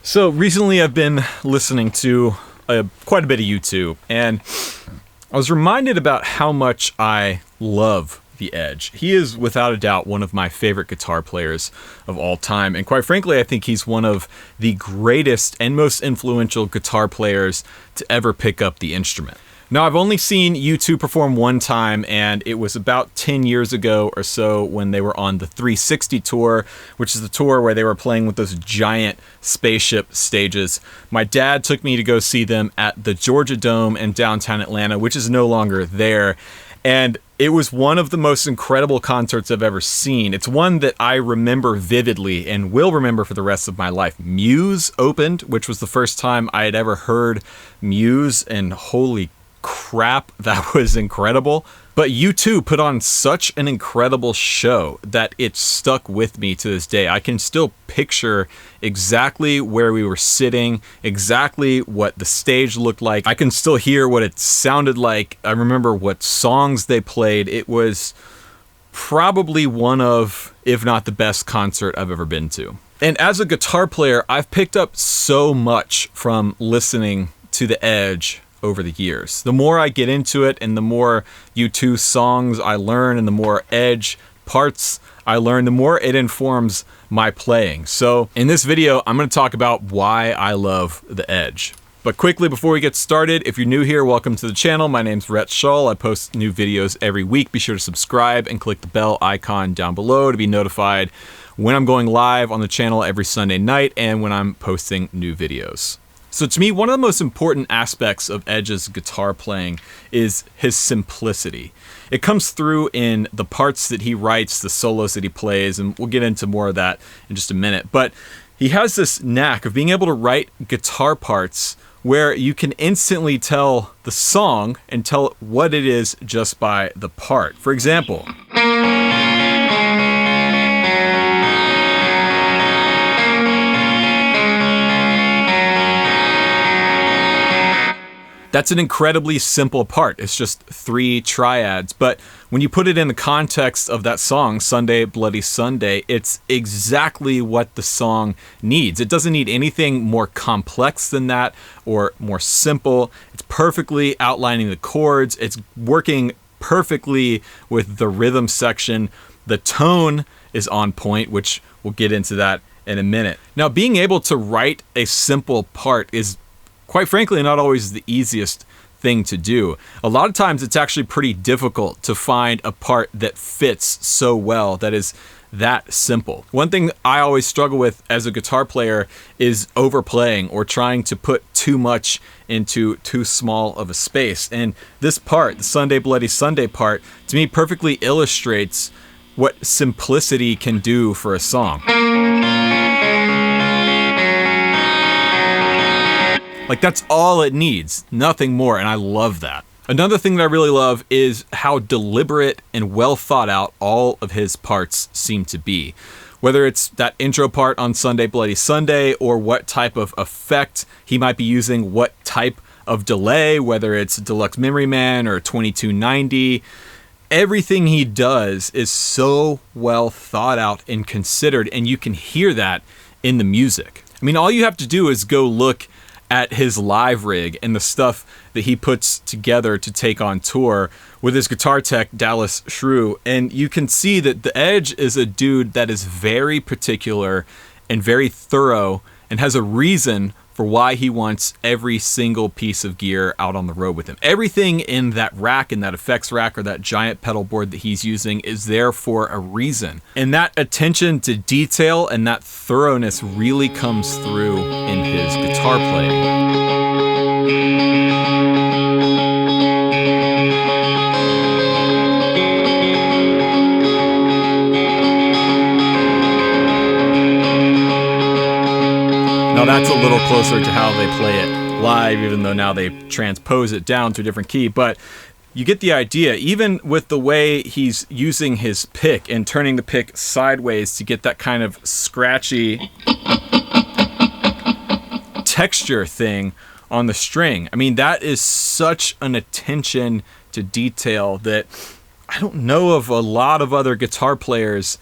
So recently I've been listening to quite a bit of YouTube, and I was reminded about how much I love the Edge. He is without a doubt one of my favorite guitar players of all time, and quite frankly I think he's one of the greatest and most influential guitar players to ever pick up the instrument. Now, I've only seen U2 perform one time, and it was about 10 years ago or so when they were on the 360 tour, which is the tour where they were playing with those giant spaceship stages. My dad took me to go see them at the Georgia Dome in downtown Atlanta, which is no longer there. And it was one of the most incredible concerts I've ever seen. It's one that I remember vividly and will remember for the rest of my life. Muse opened, which was the first time I had ever heard Muse, and holy crap, that was incredible. But U2 put on such an incredible show that it stuck with me to this day. I can still picture exactly where we were sitting, exactly what the stage looked like. I can still hear what it sounded like. I remember what songs they played. It was probably one of, if not the best concert I've ever been to. And as a guitar player, I've picked up so much from listening to The Edge over the years. The more I get into it and the more U2 songs I learn and the more Edge parts I learn, the more it informs my playing. So in this video, I'm going to talk about why I love the Edge. But quickly before we get started, if you're new here, welcome to the channel. My name's Rhett Shull. I post new videos every week. Be sure to subscribe and click the bell icon down below to be notified when I'm going live on the channel every Sunday night and when I'm posting new videos. So to me, one of the most important aspects of Edge's guitar playing is his simplicity. It comes through in the parts that he writes, the solos that he plays, and we'll get into more of that in just a minute. But he has this knack of being able to write guitar parts where you can instantly tell the song and tell what it is just by the part. For example, that's an incredibly simple part. It's just 3 triads, but when you put it in the context of that song, Sunday Bloody Sunday, it's exactly what the song needs. It doesn't need anything more complex than that or more simple. It's perfectly outlining the chords. It's working perfectly with the rhythm section. The tone is on point, which we'll get into that in a minute. Now, being able to write a simple part is, quite frankly, not always the easiest thing to do. A lot of times it's actually pretty difficult to find a part that fits so well, that is that simple. One thing I always struggle with as a guitar player is overplaying or trying to put too much into too small of a space. And this part, the Sunday Bloody Sunday part, to me perfectly illustrates what simplicity can do for a song. Like, that's all it needs, nothing more, and I love that. Another thing that I really love is how deliberate and well thought out all of his parts seem to be. Whether it's that intro part on Sunday Bloody Sunday, or what type of effect he might be using, what type of delay, whether it's Deluxe Memory Man or 2290, everything he does is so well thought out and considered, and you can hear that in the music. I mean, all you have to do is go look at his live rig and the stuff that he puts together to take on tour with his guitar tech, Dallas Shrew, and you can see that the Edge is a dude that is very particular and very thorough and has a reason for why he wants every single piece of gear out on the road with him. Everything in that rack, in that effects rack or that giant pedal board that he's using, is there for a reason. And that attention to detail and that thoroughness really comes through in his guitar playing. Now that's a little closer to how they play it live, even though now they transpose it down to a different key, but you get the idea. Even with the way he's using his pick and turning the pick sideways to get that kind of scratchy texture thing on the string. I mean, that is such an attention to detail that I don't know of a lot of other guitar players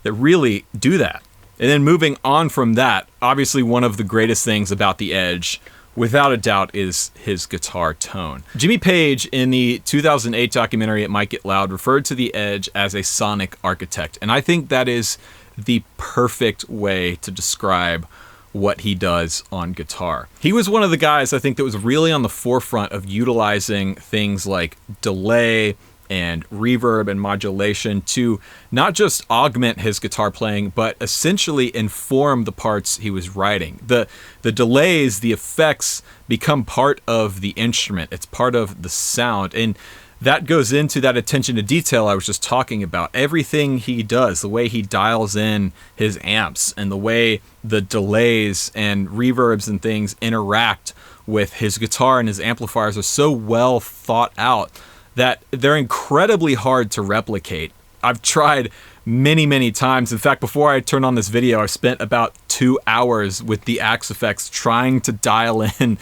that really do that. And then moving on from that, obviously one of the greatest things about the Edge, without a doubt, is his guitar tone. Jimmy Page, in the 2008 documentary It Might Get Loud, referred to the Edge as a sonic architect. And I think that is the perfect way to describe what he does on guitar. He was one of the guys, I think, that was really on the forefront of utilizing things like delay and reverb and modulation to not just augment his guitar playing, but essentially inform the parts he was writing. The delays, the effects become part of the instrument. It's part of the sound. And that goes into that attention to detail I was just talking about. Everything he does, the way he dials in his amps and the way the delays and reverbs and things interact with his guitar and his amplifiers are so well thought out that they're incredibly hard to replicate. I've tried many times. In fact, before I turned on this video, I spent about 2 hours with the Axe Effects trying to dial in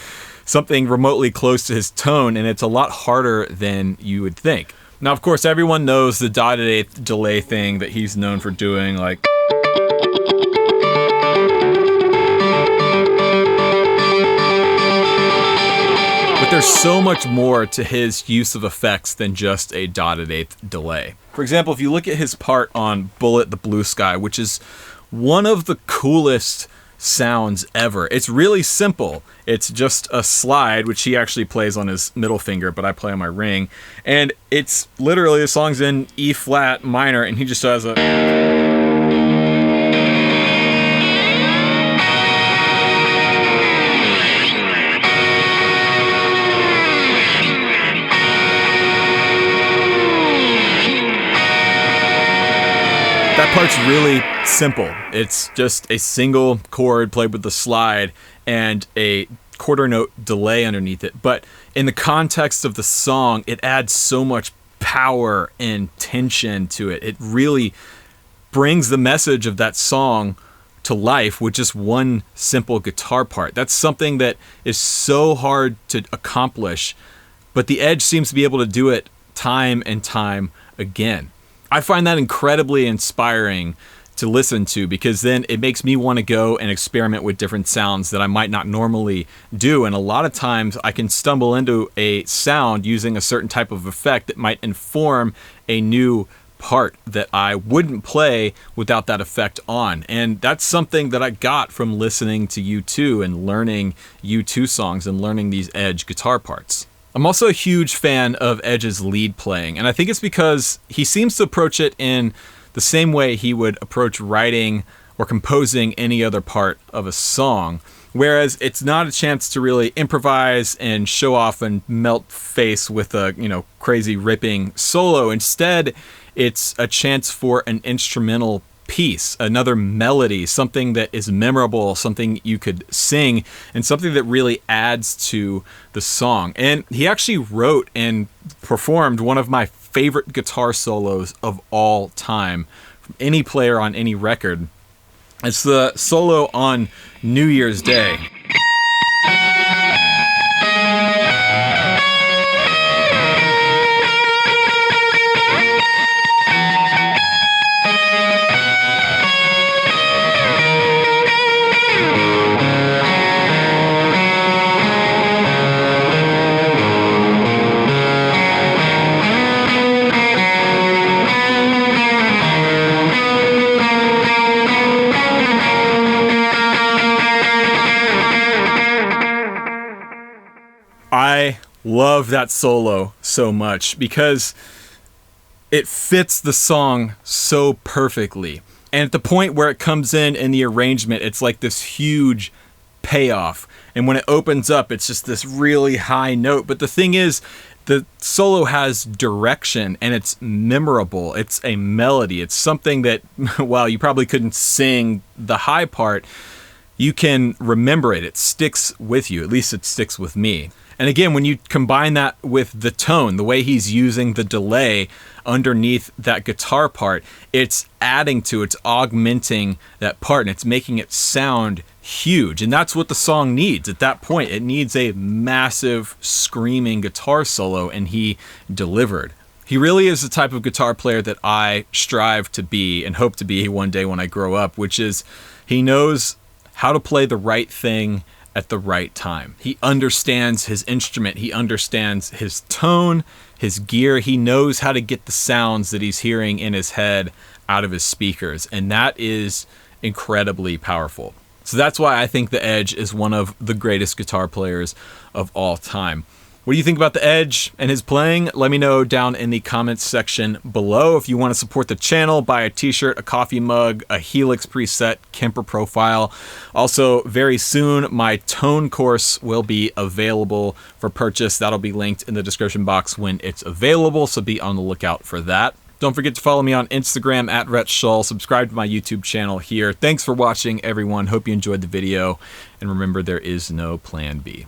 something remotely close to his tone, and it's a lot harder than you would think. Now, of course, everyone knows the dotted eighth delay thing that he's known for doing, like... But there's so much more to his use of effects than just a dotted eighth delay. For example, if you look at his part on Bullet the Blue Sky, which is one of the coolest sounds ever. It's really simple. It's just a slide, which he actually plays on his middle finger, but I play on my ring. And it's literally, the song's in E flat minor, and he just does a... That part's really simple. It's just a single chord played with the slide and a quarter note delay underneath it. But in the context of the song, it adds so much power and tension to it. It really brings the message of that song to life with just one simple guitar part. That's something that is so hard to accomplish, but the Edge seems to be able to do it time and time again. I find that incredibly inspiring to listen to, because then it makes me want to go and experiment with different sounds that I might not normally do. And a lot of times I can stumble into a sound using a certain type of effect that might inform a new part that I wouldn't play without that effect on. And that's something that I got from listening to U2 and learning U2 songs and learning these Edge guitar parts. I'm also a huge fan of Edge's lead playing, and I think it's because he seems to approach it in the same way he would approach writing or composing any other part of a song, whereas it's not a chance to really improvise and show off and melt face with a, crazy ripping solo. Instead, it's a chance for an instrumental piece, another melody, something that is memorable, something you could sing, and something that really adds to the song. And he actually wrote and performed one of my favorite guitar solos of all time from any player on any record. It's the solo on New Year's Day. I love that solo so much because it fits the song so perfectly. And at the point where it comes in the arrangement, it's like this huge payoff. And when it opens up, it's just this really high note. But the thing is, the solo has direction and it's memorable. It's a melody. It's something that, while you probably couldn't sing the high part, you can remember it. It sticks with you. At least it sticks with me. And again, when you combine that with the tone, the way he's using the delay underneath that guitar part, it's adding to, it's augmenting that part, and it's making it sound huge. And that's what the song needs at that point. It needs a massive screaming guitar solo, and he delivered. He really is the type of guitar player that I strive to be and hope to be one day when I grow up, which is he knows how to play the right thing at the right time. He understands his instrument. He understands his tone, his gear. He knows how to get the sounds that he's hearing in his head out of his speakers, and that is incredibly powerful. So that's why I think the Edge is one of the greatest guitar players of all time. What do you think about the Edge and his playing? Let me know down in the comments section below. If you want to support the channel, buy a t-shirt, a coffee mug, a Helix preset, Kemper profile. Also, very soon, my tone course will be available for purchase. That'll be linked in the description box when it's available, so be on the lookout for that. Don't forget to follow me on Instagram at Rhett Shull. Subscribe to my YouTube channel here. Thanks for watching, everyone. Hope you enjoyed the video. And remember, there is no plan B.